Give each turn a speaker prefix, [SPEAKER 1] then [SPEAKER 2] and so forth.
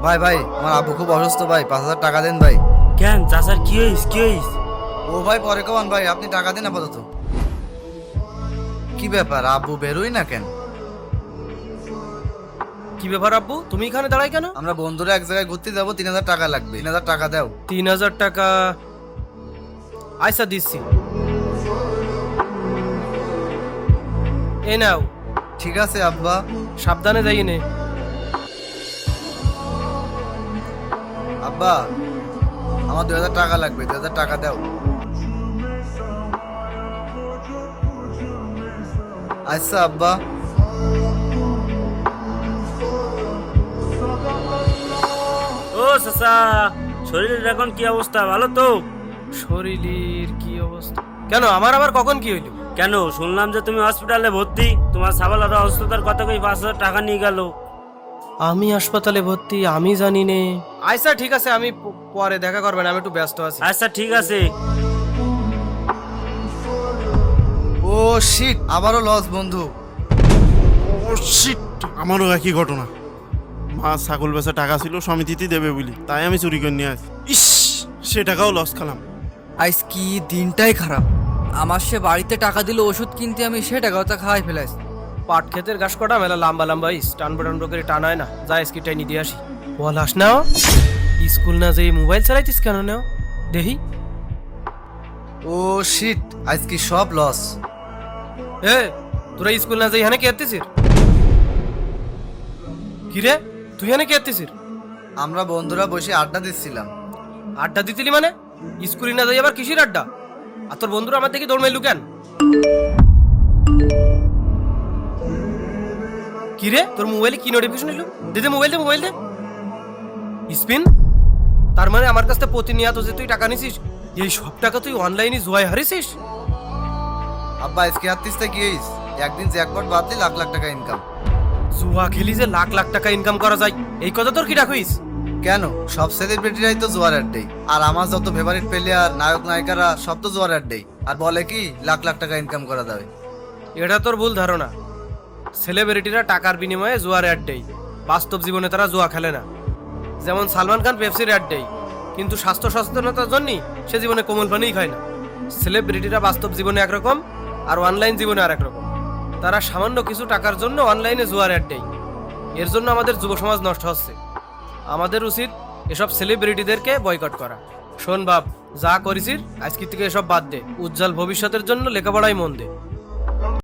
[SPEAKER 1] ভাই ভাই আমার আব্বু খুব অসুস্থ ভাই, 5,000 টাকা দেন ভাই।
[SPEAKER 2] কেন চাচার কি হইস কি হইস?
[SPEAKER 1] ও ভাই পরে কমান ভাই, আপনি টাকা দিন আপাতত। কি ব্যাপার আব্বু বেরোই না কেন?
[SPEAKER 3] কি ব্যাপার আব্বু, তুমি এখানে দাঁড়াই কেন?
[SPEAKER 1] আমরা বন্ধুরা এক জায়গায় ঘুরতে যাবো, 3,000 টাকা লাগবে, 3,000 টাকা দাও।
[SPEAKER 3] 3,000 টাকা আইসা দিচ্ছি, এই নাও।
[SPEAKER 1] ঠিক আছে আব্বা।
[SPEAKER 3] সাবধানে যাই নে।
[SPEAKER 1] আব্বা আমার 2,000 টাকা লাগবে, 2,000 টাকা দাও। আচ্ছা আব্বা।
[SPEAKER 2] ও চাচা, শরীরের এখন কি অবস্থা, ভালো তো?
[SPEAKER 3] শরীরের কি অবস্থা? কেন আমার আবার কখন কি হইল?
[SPEAKER 2] কেন শুনলাম যে তুমি হসপিটালে ভর্তি, তোমার সাবালারা অসুস্থতার কথা কই 5,000 টাকা নিয়ে গেল।
[SPEAKER 3] আমি হাসপাতালে ভর্তি? আমি জানি নে। আচ্ছা ঠিক আছে, আমি পরে দেখা করবেন, আমি একটু ব্যস্ত আছি।
[SPEAKER 2] আচ্ছা ঠিক আছে।
[SPEAKER 1] ও শিট, আবারও লস বন্ধু।
[SPEAKER 4] ও শিট, আমারও একই ঘটনা। মা ছাগল বেচা টাকা ছিল সমিতিতে দেবে বলি, তাই আমি চুরি করে নিয়ে আসি। ইস, সে টাকাও লস খালাম।
[SPEAKER 5] আইস কি দিনটাই খারাপ। আমার সে বাড়িতে টাকা দিল ওষুধ কিনতে, আমি সে টাকাও তা খাওয়াই ফেলাইছি।
[SPEAKER 3] পাট ক্ষেতের ঘাস কটা মেলা লম্বা লম্বা টানবো টানবো করে টানায় না, যা স্কিটাই নিয়ে দিয়ে আসি। বলাস না স্কুল না যে মোবাইল চালাইতিস কেন নেও দেখি।
[SPEAKER 1] ও শিট, আজ কি সব লস।
[SPEAKER 3] এ তোরা স্কুল না যাই এখানে কে আত্তিসির? কি রে তুই এখানে কে আত্তিসির?
[SPEAKER 1] আমরা বন্ধুরা বসে আড্ডা দিচ্ছিলাম।
[SPEAKER 3] আড্ডা দিতিলি মানে? স্কুলে না যাই আবার কিসির আড্ডা? আর তোর বন্ধুরা আমার দেখি দৌড় মাইলু কেন? কি রে তোর মোবাইলে কি নোটিফিকেশন এলো? দে মোবাইল দে, মোবাইল দে। স্পিন? তার মানে আমার কাছ থেকে প্রতিনিয়ত যে তুই টাকা নিছিস, এই সব টাকা তুই অনলাইনে জুয়ায় হারিয়েছিস?
[SPEAKER 1] আব্বা আজকে হাতিসটা কি হইস? একদিন জ্যাকপট বাদলি লাখ লাখ টাকা ইনকাম।
[SPEAKER 3] জুয়া খেলি যে লাখ লাখ টাকা ইনকাম করা যায়, এই কথা তোর কি ডাকুইস?
[SPEAKER 1] কেন, সব সেলিব্রিটিরাই তো জোয়ার আড্ডাই, আর আমার যত ফেভারিট প্লেয়ার নায়ক নায়িকারা সব তো জোয়ার আড্ডাই, আর বলে কি লাখ লাখ টাকা ইনকাম করা যাবে।
[SPEAKER 3] এটা তোর ভুল ধারণা। সেলিব্রিটিরা টাকার বিনিময়ে জুয়ার অ্যাড দেয়, বাস্তব জীবনে তারা জুয়া খেলে না। যেমন সালমান খান পেপসির অ্যাড দেয়, কিন্তু স্বাস্থ্য সচেতনতার জন্য সে জীবনে কোমল পানিই খায় না। সেলিব্রিটিরা বাস্তব জীবনে একরকম আর অনলাইন জীবনে আর একরকম। তারা সামান্য কিছু টাকার জন্য অনলাইনে জুয়ার অ্যাড দেয়। এর জন্য আমাদের যুব সমাজ নষ্ট হচ্ছে। আমাদের উচিত এসব সেলিব্রিটিদেরকে বয়কট করা। শোন বাপ, যা করেছিস আজকে থেকে এসব বাদ দে, উজ্জ্বল ভবিষ্যতের জন্য লেখাপড়ায় মন দে।